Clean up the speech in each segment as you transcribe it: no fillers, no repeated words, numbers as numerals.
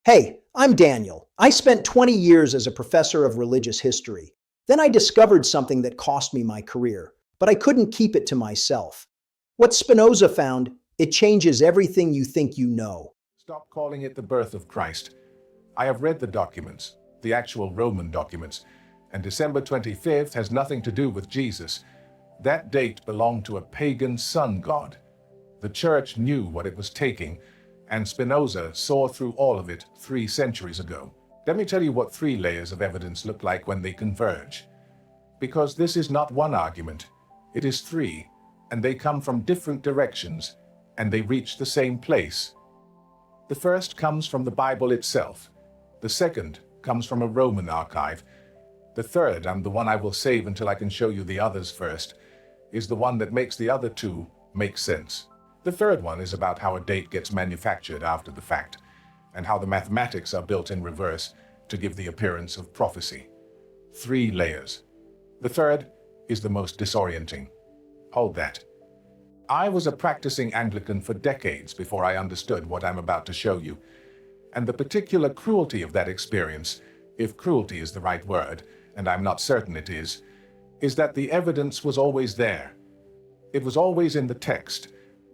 Hey, I'm Daniel. I spent 20 years as a professor of religious history. Then I discovered something that cost me my career, but I couldn't keep it to myself. What Spinoza found, it changes everything you think you know. Stop calling it the birth of Christ. I have read the documents, the actual Roman documents, and December 25th has nothing to do with Jesus. That date belonged to a pagan sun god. The church knew what it was taking, and Spinoza saw through all of it 3 centuries ago. Let me tell you what 3 layers of evidence look like when they converge. Because this is not one argument, it is 3, and they come from different directions, and they reach the same place. The first comes from the Bible itself. The second comes from a Roman archive. The third, and the one I will save until I can show you the others first, is the one that makes the other 2 make sense. The third one is about how a date gets manufactured after the fact, and how the mathematics are built in reverse to give the appearance of prophecy. 3 layers. The third is the most disorienting. Hold that. I was a practicing Anglican for decades before I understood what I'm about to show you, and the particular cruelty of that experience, if cruelty is the right word, and I'm not certain it is that the evidence was always there. It was always in the text,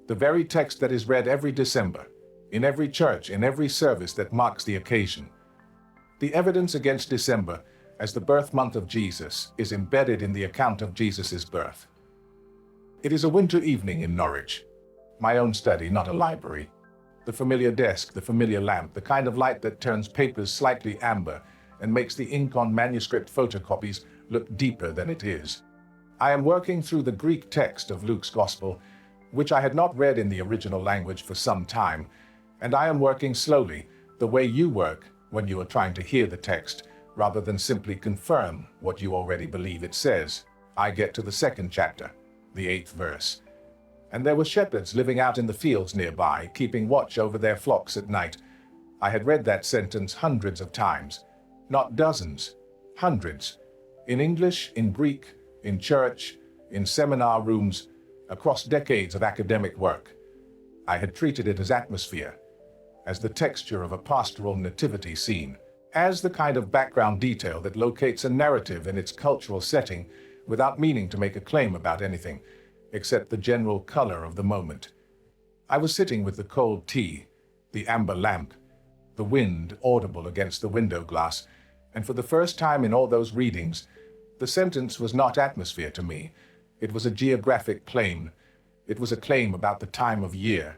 the very text that is read every December, in every church, in every service that marks the occasion. The evidence against December as the birth month of Jesus is embedded in the account of Jesus' birth. It is a winter evening in Norwich. My own study, not a library. The familiar desk, the familiar lamp, the kind of light that turns papers slightly amber and makes the ink on manuscript photocopies look deeper than it is. I am working through the Greek text of Luke's Gospel, which I had not read in the original language for some time, and I am working slowly, the way you work when you are trying to hear the text, rather than simply confirm what you already believe it says. I get to the 2nd chapter, the 8th verse. And there were shepherds living out in the fields nearby, keeping watch over their flocks at night. I had read that sentence hundreds of times, not dozens, hundreds, in English, in Greek, in church, in seminar rooms, across decades of academic work. I had treated it as atmosphere, as the texture of a pastoral nativity scene, as the kind of background detail that locates a narrative in its cultural setting without meaning to make a claim about anything, except the general color of the moment. I was sitting with the cold tea, the amber lamp, the wind audible against the window glass, and for the first time in all those readings, the sentence was not atmosphere to me. It was a geographic claim. It was a claim about the time of year.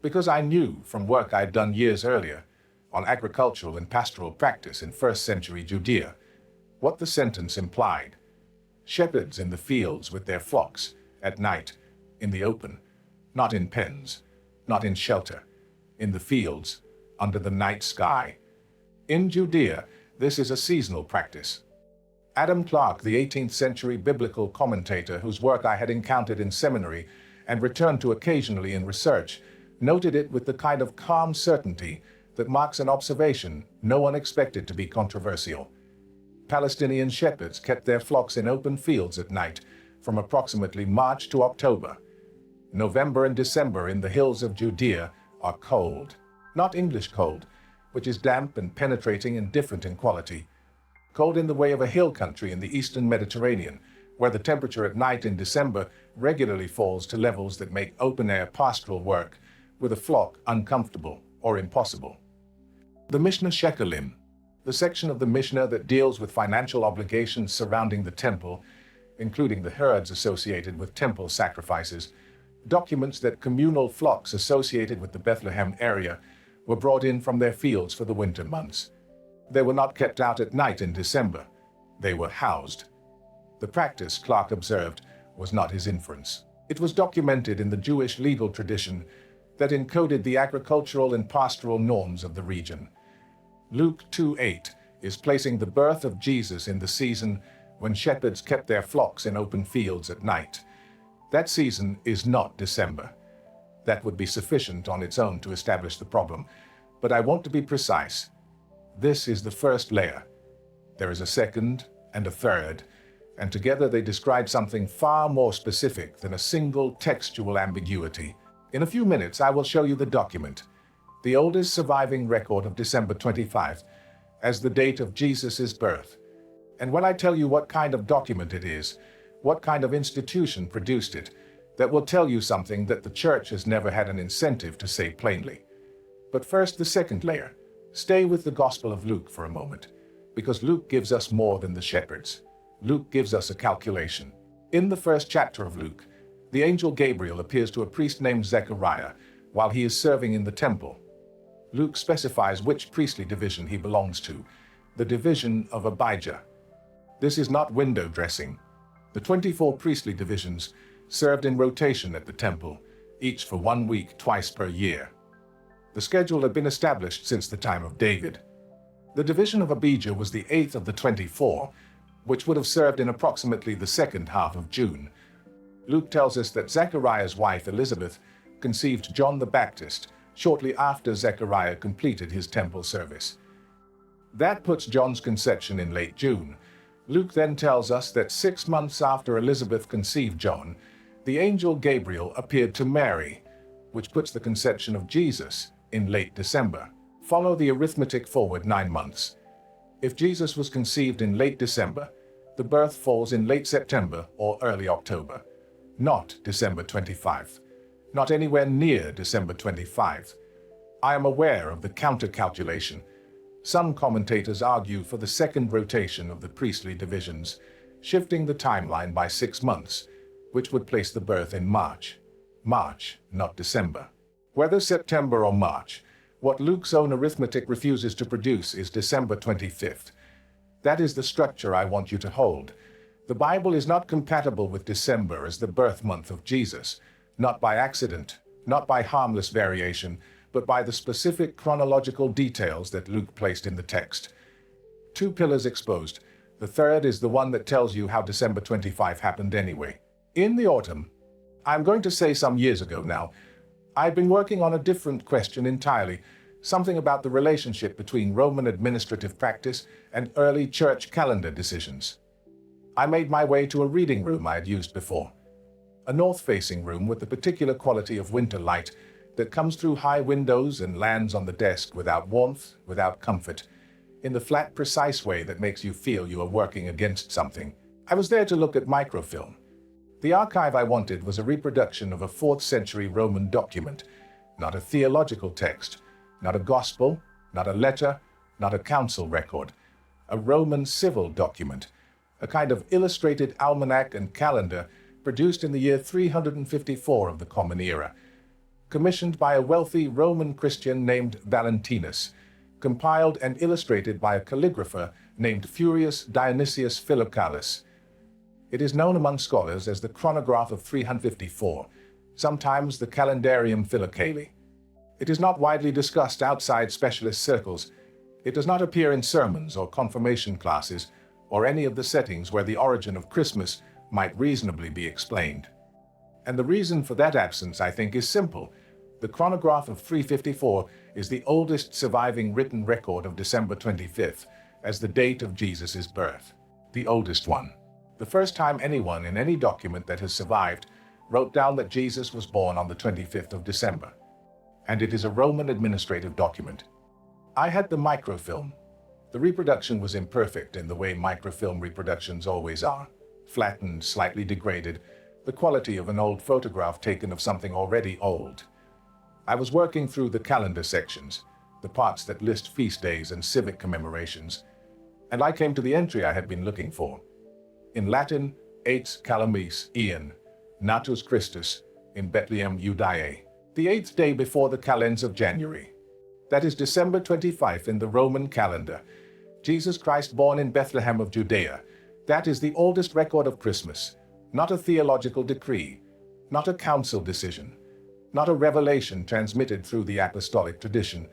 Because I knew from work I'd done years earlier on agricultural and pastoral practice in 1st century Judea, what the sentence implied. Shepherds in the fields with their flocks, at night, in the open, not in pens, not in shelter, in the fields, under the night sky. In Judea, this is a seasonal practice. Clarke, the 18th century biblical commentator whose work I had encountered in seminary and returned to occasionally in research, noted it with the kind of calm certainty that marks an observation no one expected to be controversial. Palestinian shepherds kept their flocks in open fields at night from approximately March to October. November and December in the hills of Judea are cold. Not English cold, which is damp and penetrating and different in quality. Cold in the way of a hill country in the eastern Mediterranean, where the temperature at night in December regularly falls to levels that make open-air pastoral work with a flock uncomfortable or impossible. The Mishnah Sheqalim, the section of the Mishnah that deals with financial obligations surrounding the temple, including the herds associated with temple sacrifices, documents that communal flocks associated with the Bethlehem area were brought in from their fields for the winter months. They were not kept out at night in December. They were housed. The practice, Clarke observed, was not his inference. It was documented in the Jewish legal tradition that encoded the agricultural and pastoral norms of the region. Luke 2:8 is placing the birth of Jesus in the season when shepherds kept their flocks in open fields at night. That season is not December. That would be sufficient on its own to establish the problem, but I want to be precise. This is the first layer. There is a second and a third, and together they describe something far more specific than a single textual ambiguity. In a few minutes, I will show you the document. the oldest surviving record of December 25, as the date of Jesus' birth. And when I tell you what kind of document it is, what kind of institution produced it, that will tell you something that the church has never had an incentive to say plainly. But first, the second layer. Stay with the Gospel of Luke for a moment, because Luke gives us more than the shepherds. Luke gives us a calculation. In the first chapter of Luke, the angel Gabriel appears to a priest named Zechariah while he is serving in the temple. Luke specifies which priestly division he belongs to, the division of Abijah. This is not window dressing. The 24 priestly divisions served in rotation at the temple, each for 1 week twice per year. The schedule had been established since the time of David. The division of Abijah was the 8th of the 24, which would have served in approximately the second half of June. Luke tells us that Zechariah's wife Elizabeth conceived John the Baptist shortly after Zechariah completed his temple service. That puts John's conception in late June. Luke then tells us that 6 months after Elizabeth conceived John, the angel Gabriel appeared to Mary, which puts the conception of Jesus in late December. Follow the arithmetic forward 9 months. If Jesus was conceived in late December, the birth falls in late September or early October, not December 25, not anywhere near December 25. I am aware of the counter-calculation. Some commentators argue for the second rotation of the priestly divisions, shifting the timeline by 6 months, which would place the birth in March. March, not December. Whether September or March, what Luke's own arithmetic refuses to produce is December 25th. That is the structure I want you to hold. The Bible is not compatible with December as the birth month of Jesus, not by accident, not by harmless variation, but by the specific chronological details that Luke placed in the text. 2 pillars exposed. The third is the one that tells you how December 25 happened anyway. In the autumn, I'm going to say some years ago now, I'd been working on a different question entirely, something about the relationship between Roman administrative practice and early church calendar decisions. I made my way to a reading room I had used before, a north-facing room with the particular quality of winter light that comes through high windows and lands on the desk without warmth, without comfort, in the flat, precise way that makes you feel you are working against something. I was there to look at microfilm. The archive I wanted was a reproduction of a 4th century Roman document, not a theological text, not a gospel, not a letter, not a council record, a Roman civil document, a kind of illustrated almanac and calendar produced in the year 354 of the Common Era, commissioned by a wealthy Roman Christian named Valentinus, compiled and illustrated by a calligrapher named Furius Dionysius Philocalus. It is known among scholars as the Chronograph of 354, sometimes the Calendarium Philocali. It is not widely discussed outside specialist circles. It does not appear in sermons or confirmation classes, or any of the settings where the origin of Christmas might reasonably be explained. And the reason for that absence, I think, is simple. The Chronograph of 354 is the oldest surviving written record of December 25th as the date of Jesus' birth, the oldest one. The first time anyone in any document that has survived wrote down that Jesus was born on the 25th of December. And it is a Roman administrative document. I had the microfilm. The reproduction was imperfect in the way microfilm reproductions always are, flattened, slightly degraded, the quality of an old photograph taken of something already old. I was working through the calendar sections, the parts that list feast days and civic commemorations, and I came to the entry I had been looking for. In Latin, 8 Calamis Ian, Natus Christus, in Bethlehem, Judea, the 8th day before the calends of January. That is December 25 in the Roman calendar. Jesus Christ born in Bethlehem of Judea. That is the oldest record of Christmas, not a theological decree, not a council decision, not a revelation transmitted through the apostolic tradition,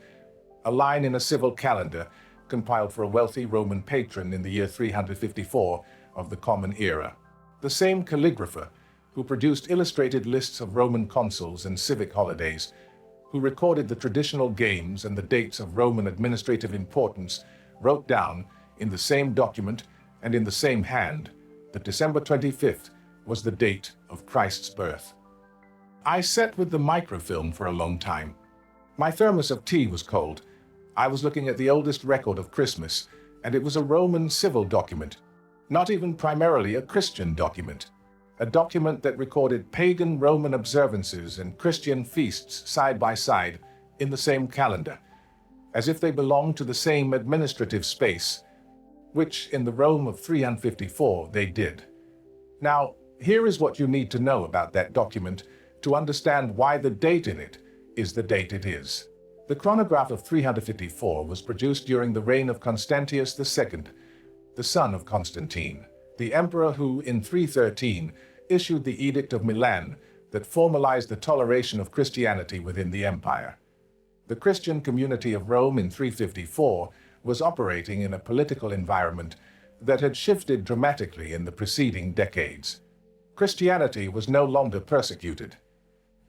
a line in a civil calendar compiled for a wealthy Roman patron in the year 354 of the Common Era. The same calligrapher who produced illustrated lists of Roman consuls and civic holidays, who recorded the traditional games and the dates of Roman administrative importance, wrote down in the same document and in the same hand that December 25th was the date of Christ's birth. I sat with the microfilm for a long time. My thermos of tea was cold. I was looking at the oldest record of Christmas, and it was a Roman civil document, not even primarily a Christian document. A document that recorded pagan Roman observances and Christian feasts side by side in the same calendar, as if they belonged to the same administrative space, which in the Rome of 354 they did. Now, here is what you need to know about that document to understand why the date in it is the date it is. The chronograph of 354 was produced during the reign of Constantius II, the son of Constantine, the emperor who, in 313, issued the Edict of Milan that formalized the toleration of Christianity within the empire. The Christian community of Rome in 354 was operating in a political environment that had shifted dramatically in the preceding decades. Christianity was no longer persecuted.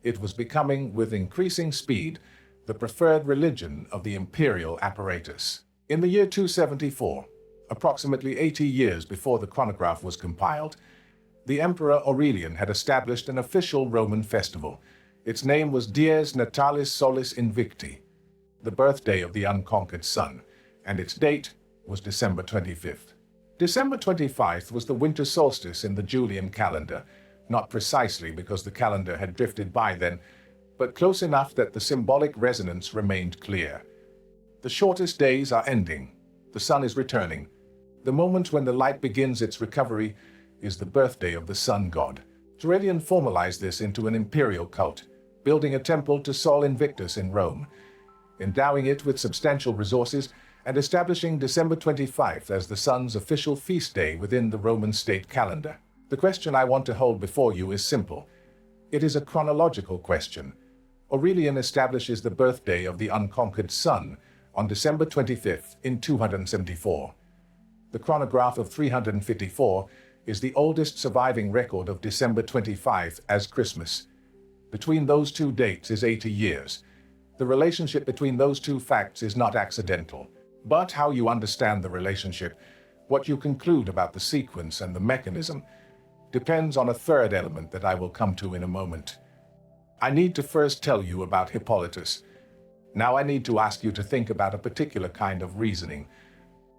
It was becoming, with increasing speed, the preferred religion of the imperial apparatus. In the year 274, approximately 80 years before the chronograph was compiled, the Emperor Aurelian had established an official Roman festival. Its name was Dies Natalis Solis Invicti, the birthday of the unconquered sun, and its date was December 25th. December 25th was the winter solstice in the Julian calendar, not precisely because the calendar had drifted by then, but close enough that the symbolic resonance remained clear. The shortest days are ending. The sun is returning. The moment when the light begins its recovery is the birthday of the sun god. Aurelian formalized this into an imperial cult, building a temple to Sol Invictus in Rome, endowing it with substantial resources, and establishing December 25th as the sun's official feast day within the Roman state calendar. The question I want to hold before you is simple. It is a chronological question. Aurelian establishes the birthday of the unconquered sun on December 25th in 274. The chronograph of 354 is the oldest surviving record of December 25 as Christmas. Between those two dates is 80 years. The relationship between those two facts is not accidental. But how you understand the relationship, what you conclude about the sequence and the mechanism, depends on a third element that I will come to in a moment. I need to first tell you about Hippolytus. Now I need to ask you to think about a particular kind of reasoning.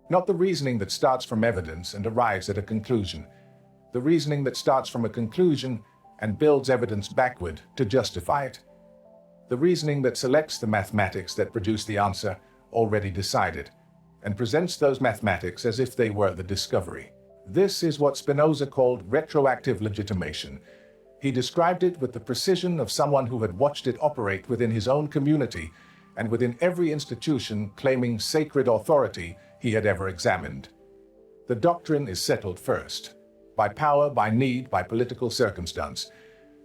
Not the reasoning that starts from evidence and arrives at a conclusion. The reasoning that starts from a conclusion and builds evidence backward to justify it. The reasoning that selects the mathematics that produce the answer already decided, and presents those mathematics as if they were the discovery. This is what Spinoza called retroactive legitimation. He described it with the precision of someone who had watched it operate within his own community and within every institution claiming sacred authority he had ever examined. The doctrine is settled first, by power, by need, by political circumstance.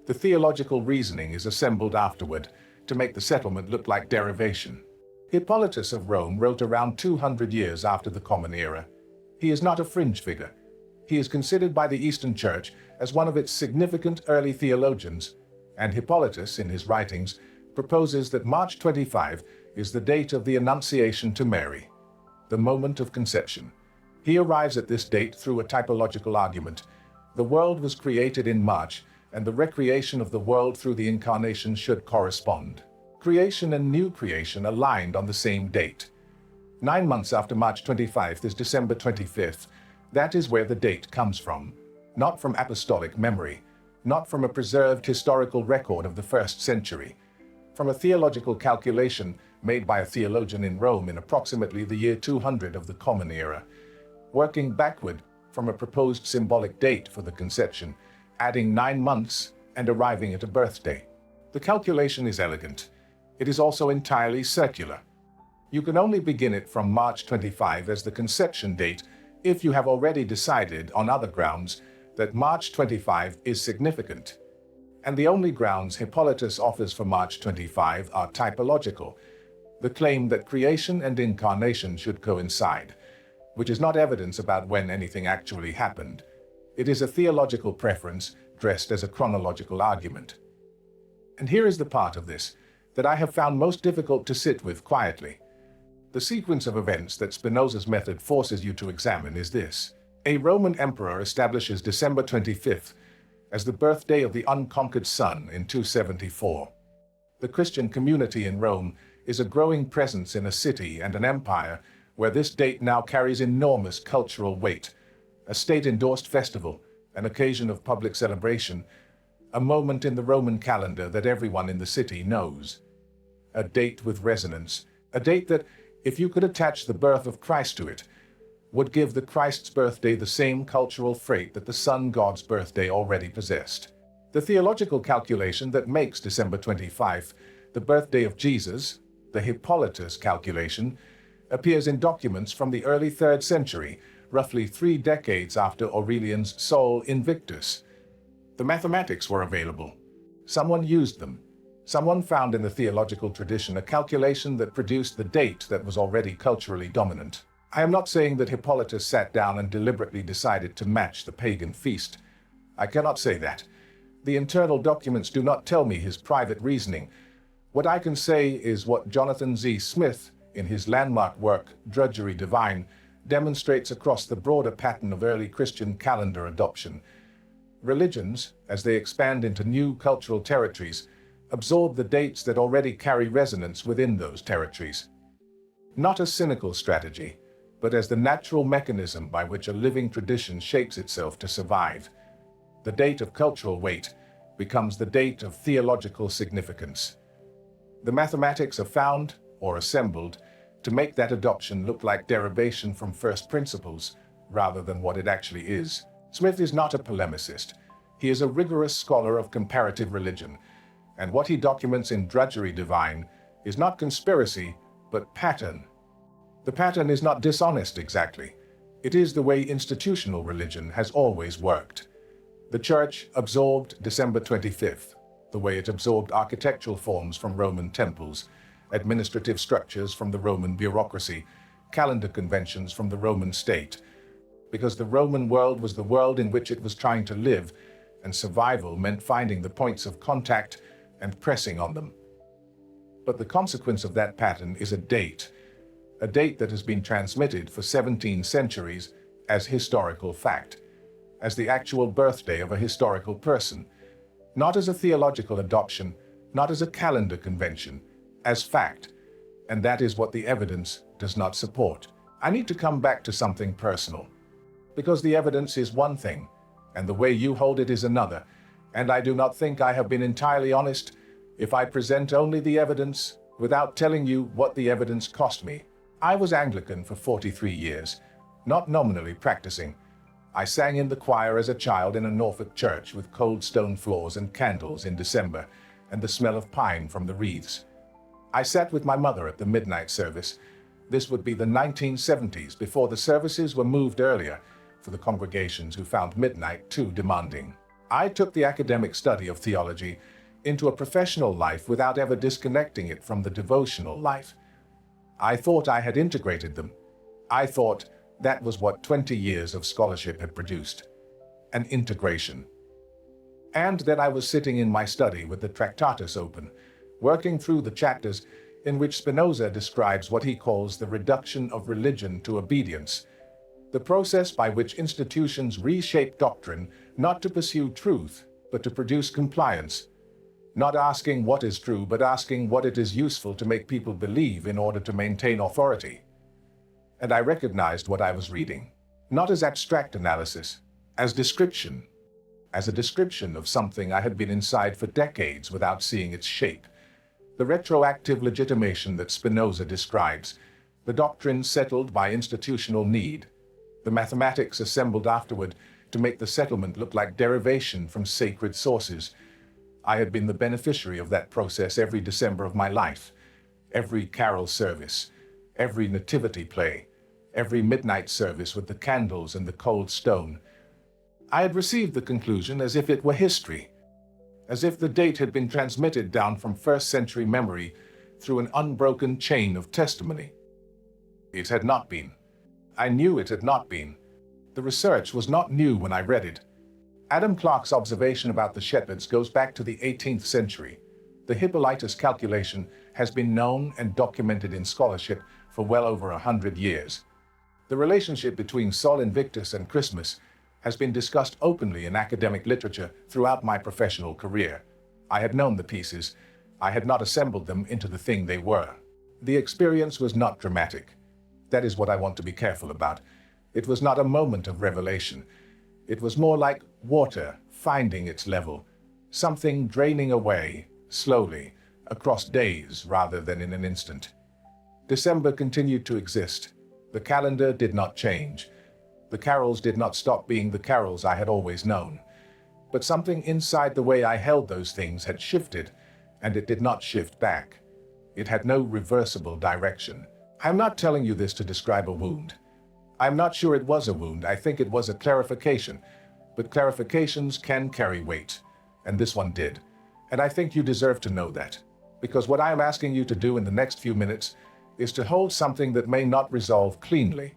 The theological reasoning is assembled afterward to make the settlement look like derivation. Hippolytus of Rome wrote around 200 years after the Common Era. He is not a fringe figure. He is considered by the Eastern Church as one of its significant early theologians, and Hippolytus, in his writings, proposes that March 25 is the date of the Annunciation to Mary, the moment of conception. He arrives at this date through a typological argument. The world was created in March, and the recreation of the world through the Incarnation should correspond. Creation and new creation aligned on the same date. 9 months after March 25th is December 25th. That is where the date comes from. Not from apostolic memory, not from a preserved historical record of the first century. From a theological calculation made by a theologian in Rome in approximately the year 200 of the Common Era, working backward from a proposed symbolic date for the conception, adding 9 months and arriving at a birthday. The calculation is elegant. It is also entirely circular. You can only begin it from March 25 as the conception date if you have already decided on other grounds that March 25 is significant. And the only grounds Hippolytus offers for March 25 are typological, the claim that creation and incarnation should coincide, which is not evidence about when anything actually happened. It is a theological preference dressed as a chronological argument. And here is the part of this that I have found most difficult to sit with quietly. The sequence of events that Spinoza's method forces you to examine is this. A Roman emperor establishes December 25th as the birthday of the unconquered sun in 274. The Christian community in Rome is a growing presence in a city and an empire where this date now carries enormous cultural weight. A state-endorsed festival, an occasion of public celebration, a moment in the Roman calendar that everyone in the city knows. A date with resonance, a date that, if you could attach the birth of Christ to it, would give the Christ's birthday the same cultural freight that the sun god's birthday already possessed. The theological calculation that makes December 25 the birthday of Jesus, the Hippolytus calculation, appears in documents from the early 3rd century, roughly 3 decades after Aurelian's Sol Invictus. The mathematics were available. Someone used them. Someone found in the theological tradition a calculation that produced the date that was already culturally dominant. I am not saying that Hippolytus sat down and deliberately decided to match the pagan feast. I cannot say that. The internal documents do not tell me his private reasoning. What I can say is what Jonathan Z. Smith, in his landmark work, Drudgery Divine, demonstrates across the broader pattern of early Christian calendar adoption. Religions, as they expand into new cultural territories, absorb the dates that already carry resonance within those territories. Not a cynical strategy, but as the natural mechanism by which a living tradition shapes itself to survive. The date of cultural weight becomes the date of theological significance. The mathematics are found, or assembled, to make that adoption look like derivation from first principles, rather than what it actually is. Smith is not a polemicist. He is a rigorous scholar of comparative religion, and what he documents in Drudgery Divine is not conspiracy, but pattern. The pattern is not dishonest exactly. It is the way institutional religion has always worked. The Church absorbed December 25th, the way it absorbed architectural forms from Roman temples, administrative structures from the Roman bureaucracy, calendar conventions from the Roman state, because the Roman world was the world in which it was trying to live, and survival meant finding the points of contact and pressing on them. But the consequence of that pattern is a date that has been transmitted for 17 centuries as historical fact, as the actual birthday of a historical person, not as a theological adoption, not as a calendar convention, as fact. And that is what the evidence does not support. I need to come back to something personal, because the evidence is one thing, and the way you hold it is another, and I do not think I have been entirely honest if I present only the evidence without telling you what the evidence cost me. I was Anglican for 43 years, not nominally practicing. I sang in the choir as a child in a Norfolk church with cold stone floors and candles in December, and the smell of pine from the wreaths. I sat with my mother at the midnight service. This would be the 1970s, before the services were moved earlier for the congregations who found midnight too demanding. I took the academic study of theology into a professional life without ever disconnecting it from the devotional life. I thought I had integrated them. I thought that was what 20 years of scholarship had produced, an integration. And then I was sitting in my study with the Tractatus open, working through the chapters in which Spinoza describes what he calls the reduction of religion to obedience, the process by which institutions reshape doctrine not to pursue truth, but to produce compliance, not asking what is true, but asking what it is useful to make people believe in order to maintain authority. And I recognized what I was reading, not as abstract analysis, as description, as a description of something I had been inside for decades without seeing its shape. The retroactive legitimation that Spinoza describes, the doctrine settled by institutional need, the mathematics assembled afterward to make the settlement look like derivation from sacred sources. I had been the beneficiary of that process every December of my life, every carol service, every nativity play, every midnight service with the candles and the cold stone. I had received the conclusion as if it were history, as if the date had been transmitted down from first-century memory through an unbroken chain of testimony. It had not been. I knew it had not been. The research was not new when I read it. Adam Clarke's observation about the shepherds goes back to the 18th century. The Hippolytus calculation has been known and documented in scholarship for well over 100 years. The relationship between Sol Invictus and Christmas has been discussed openly in academic literature throughout my professional career. I had known the pieces. I had not assembled them into the thing they were. The experience was not dramatic. That is what I want to be careful about. It was not a moment of revelation. It was more like water finding its level, something draining away, slowly, across days rather than in an instant. December continued to exist. The calendar did not change. The carols did not stop being the carols I had always known. But something inside the way I held those things had shifted, and it did not shift back. It had no reversible direction. I'm not telling you this to describe a wound. I'm not sure it was a wound. I think it was a clarification. But clarifications can carry weight, and this one did. And I think you deserve to know that. Because what I am asking you to do in the next few minutes is to hold something that may not resolve cleanly.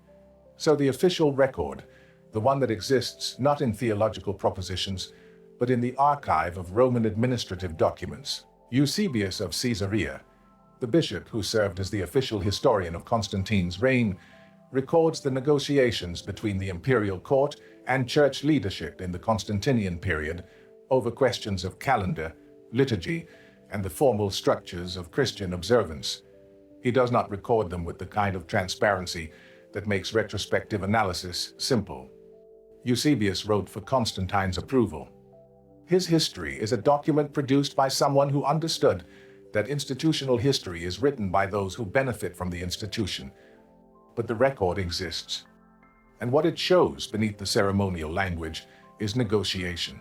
So the official record, the one that exists not in theological propositions, but in the archive of Roman administrative documents. Eusebius of Caesarea, the bishop who served as the official historian of Constantine's reign, records the negotiations between the imperial court and church leadership in the Constantinian period over questions of calendar, liturgy, and the formal structures of Christian observance. He does not record them with the kind of transparency that makes retrospective analysis simple. Eusebius wrote for Constantine's approval. His history is a document produced by someone who understood that institutional history is written by those who benefit from the institution. But the record exists. And what it shows beneath the ceremonial language is negotiation.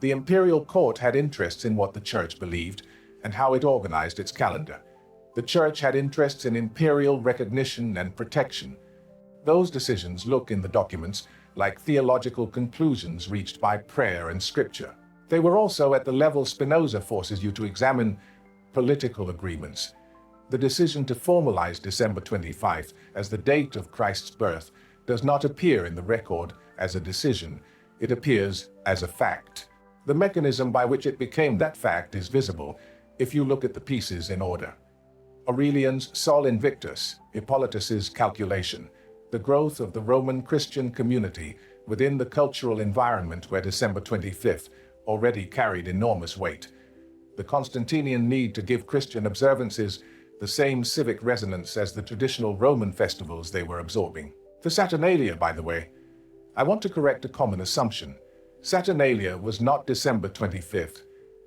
The imperial court had interests in what the church believed and how it organized its calendar. The church had interests in imperial recognition and protection. Those decisions look in the documents like theological conclusions reached by prayer and scripture. They were also at the level Spinoza forces you to examine political agreements. The decision to formalize December 25 as the date of Christ's birth does not appear in the record as a decision. It appears as a fact. The mechanism by which it became that fact is visible if you look at the pieces in order. Aurelian's Sol Invictus, Hippolytus's calculation, the growth of the Roman Christian community within the cultural environment where December 25th already carried enormous weight. The Constantinian need to give Christian observances the same civic resonance as the traditional Roman festivals they were absorbing. The Saturnalia, by the way, I want to correct a common assumption. Saturnalia was not December 25th.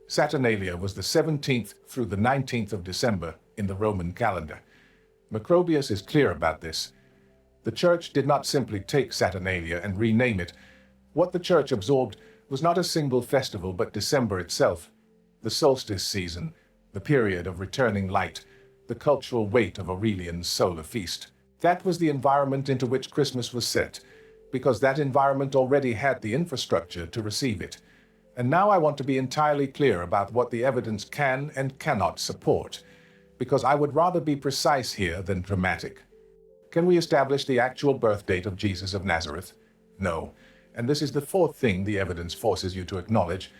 Saturnalia was the 17th through the 19th of December in the Roman calendar. Macrobius is clear about this. The church did not simply take Saturnalia and rename it. What the church absorbed was not a single festival but December itself, the solstice season, the period of returning light, the cultural weight of Aurelian's solar feast. That was the environment into which Christmas was set, because that environment already had the infrastructure to receive it. And now I want to be entirely clear about what the evidence can and cannot support, because I would rather be precise here than dramatic. Can we establish the actual birth date of Jesus of Nazareth? No. And this is the fourth thing the evidence forces you to acknowledge,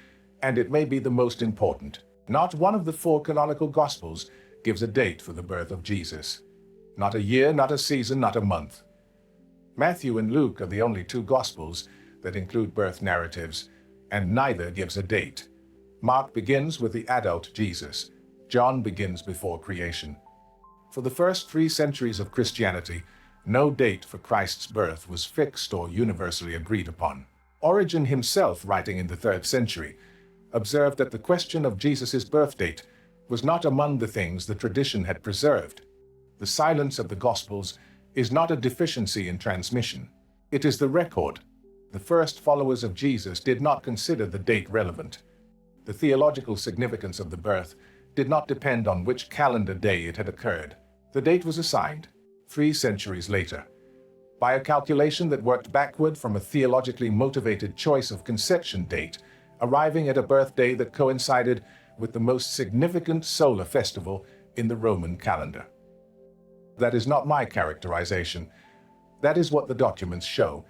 and it may be the most important. Not one of the four canonical Gospels gives a date for the birth of Jesus. Not a year, not a season, not a month. Matthew and Luke are the only two Gospels that include birth narratives, and neither gives a date. Mark begins with the adult Jesus. John begins before creation. For the first 3 centuries of Christianity, no date for Christ's birth was fixed or universally agreed upon. Origen himself, writing in the 3rd century, observed that the question of Jesus' birth date was not among the things the tradition had preserved. The silence of the Gospels is not a deficiency in transmission. It is the record. The first followers of Jesus did not consider the date relevant. The theological significance of the birth did not depend on which calendar day it had occurred. The date was assigned 3 centuries later, by a calculation that worked backward from a theologically motivated choice of conception date, arriving at a birthday that coincided with the most significant solar festival in the Roman calendar. That is not my characterization. That is what the documents show.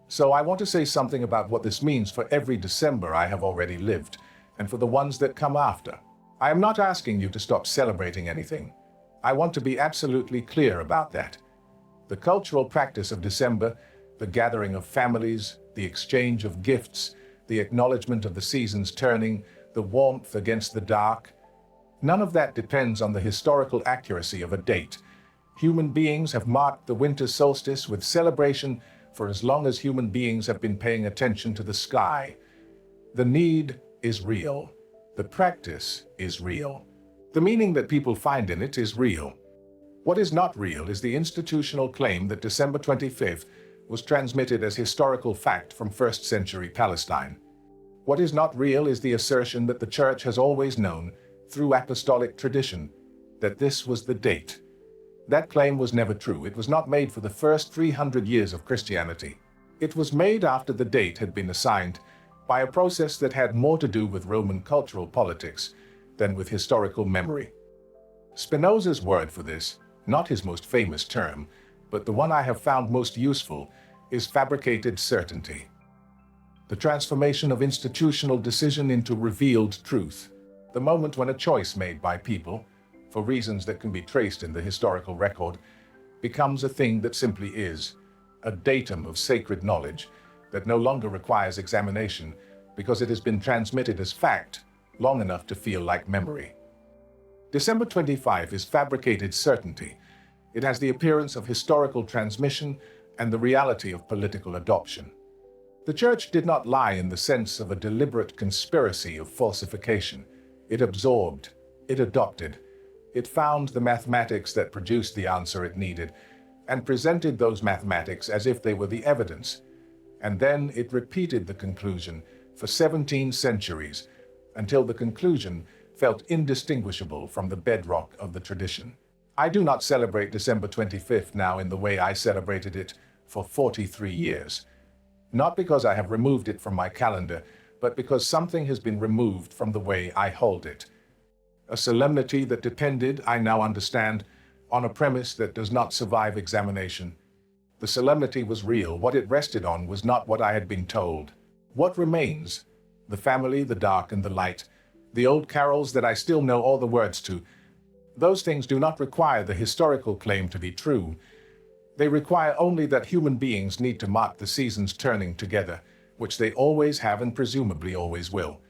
So I want to say something about what this means for every December I have already lived, and for the ones that come after. I am not asking you to stop celebrating anything. I want to be absolutely clear about that. The cultural practice of December, the gathering of families, the exchange of gifts, the acknowledgement of the seasons turning, the warmth against the dark, None of that depends on the historical accuracy of a date. Human beings have marked the winter solstice with celebration for as long as human beings have been paying attention to the sky. The need is real. The practice is real. The meaning that people find in it is real. What is not real is the institutional claim that December 25th was transmitted as historical fact from first century Palestine. What is not real is the assertion that the Church has always known, through apostolic tradition, that this was the date. That claim was never true. It was not made for the first 300 years of Christianity. It was made after the date had been assigned by a process that had more to do with Roman cultural politics than with historical memory. Spinoza's word for this, not his most famous term, but the one I have found most useful, is fabricated certainty. The transformation of institutional decision into revealed truth. The moment when a choice made by people, for reasons that can be traced in the historical record, becomes a thing that simply is, a datum of sacred knowledge that no longer requires examination because it has been transmitted as fact long enough to feel like memory. December 25 is fabricated certainty. It has the appearance of historical transmission and the reality of political adoption. The Church did not lie in the sense of a deliberate conspiracy of falsification. It absorbed, it adopted, it found the mathematics that produced the answer it needed, and presented those mathematics as if they were the evidence. And then it repeated the conclusion for 17 centuries, until the conclusion felt indistinguishable from the bedrock of the tradition. I do not celebrate December 25th now in the way I celebrated it for 43 years. Not because I have removed it from my calendar, but because something has been removed from the way I hold it. A solemnity that depended, I now understand, on a premise that does not survive examination. The solemnity was real. What it rested on was not what I had been told. What remains? The family, the dark and the light, the old carols that I still know all the words to. Those things do not require the historical claim to be true. They require only that human beings need to mark the seasons turning together, which they always have and presumably always will.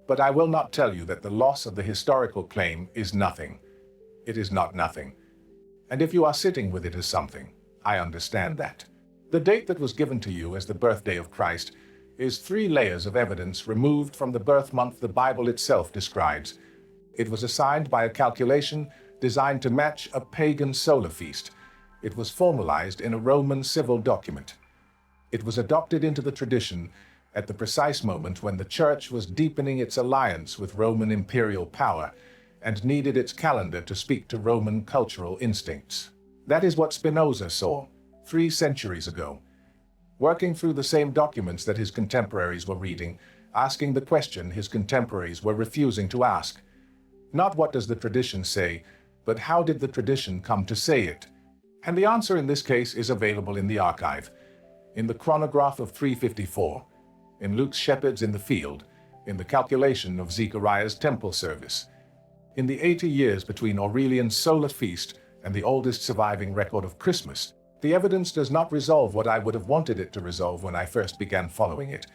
But I will not tell you that the loss of the historical claim is nothing. It is not nothing. And if you are sitting with it as something, I understand that. The date that was given to you as the birthday of Christ is 3 layers of evidence removed from the birth month the Bible itself describes. It was assigned by a calculation designed to match a pagan solar feast. It was formalized in a Roman civil document. It was adopted into the tradition at the precise moment when the Church was deepening its alliance with Roman imperial power and needed its calendar to speak to Roman cultural instincts. That is what Spinoza saw 3 centuries ago, working through the same documents that his contemporaries were reading, asking the question his contemporaries were refusing to ask. Not what does the tradition say, but how did the tradition come to say it? And the answer in this case is available in the archive, in the chronograph of 354, in Luke's shepherds in the field, in the calculation of Zechariah's temple service. In the 80 years between Aurelian's solar feast and the oldest surviving record of Christmas, the evidence does not resolve what I would have wanted it to resolve when I first began following it.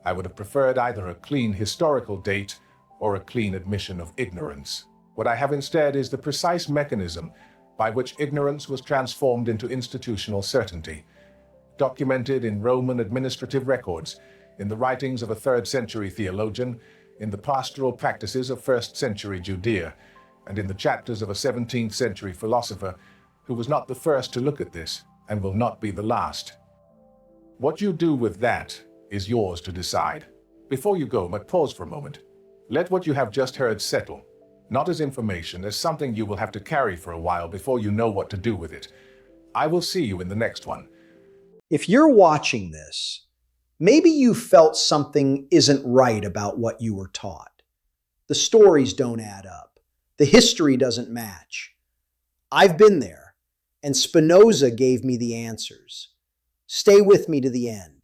I would have preferred either a clean historical date or a clean admission of ignorance. What I have instead is the precise mechanism by which ignorance was transformed into institutional certainty, documented in Roman administrative records, in the writings of a 3rd century theologian, in the pastoral practices of 1st century Judea, and in the chapters of a 17th century philosopher who was not the first to look at this and will not be the last. What you do with that is yours to decide. Before you go, but pause for a moment. Let what you have just heard settle, not as information, as something you will have to carry for a while before you know what to do with it. I will see you in the next one. If you're watching this, maybe you felt something isn't right about what you were taught. The stories don't add up. The history doesn't match. I've been there, and Spinoza gave me the answers. Stay with me to the end.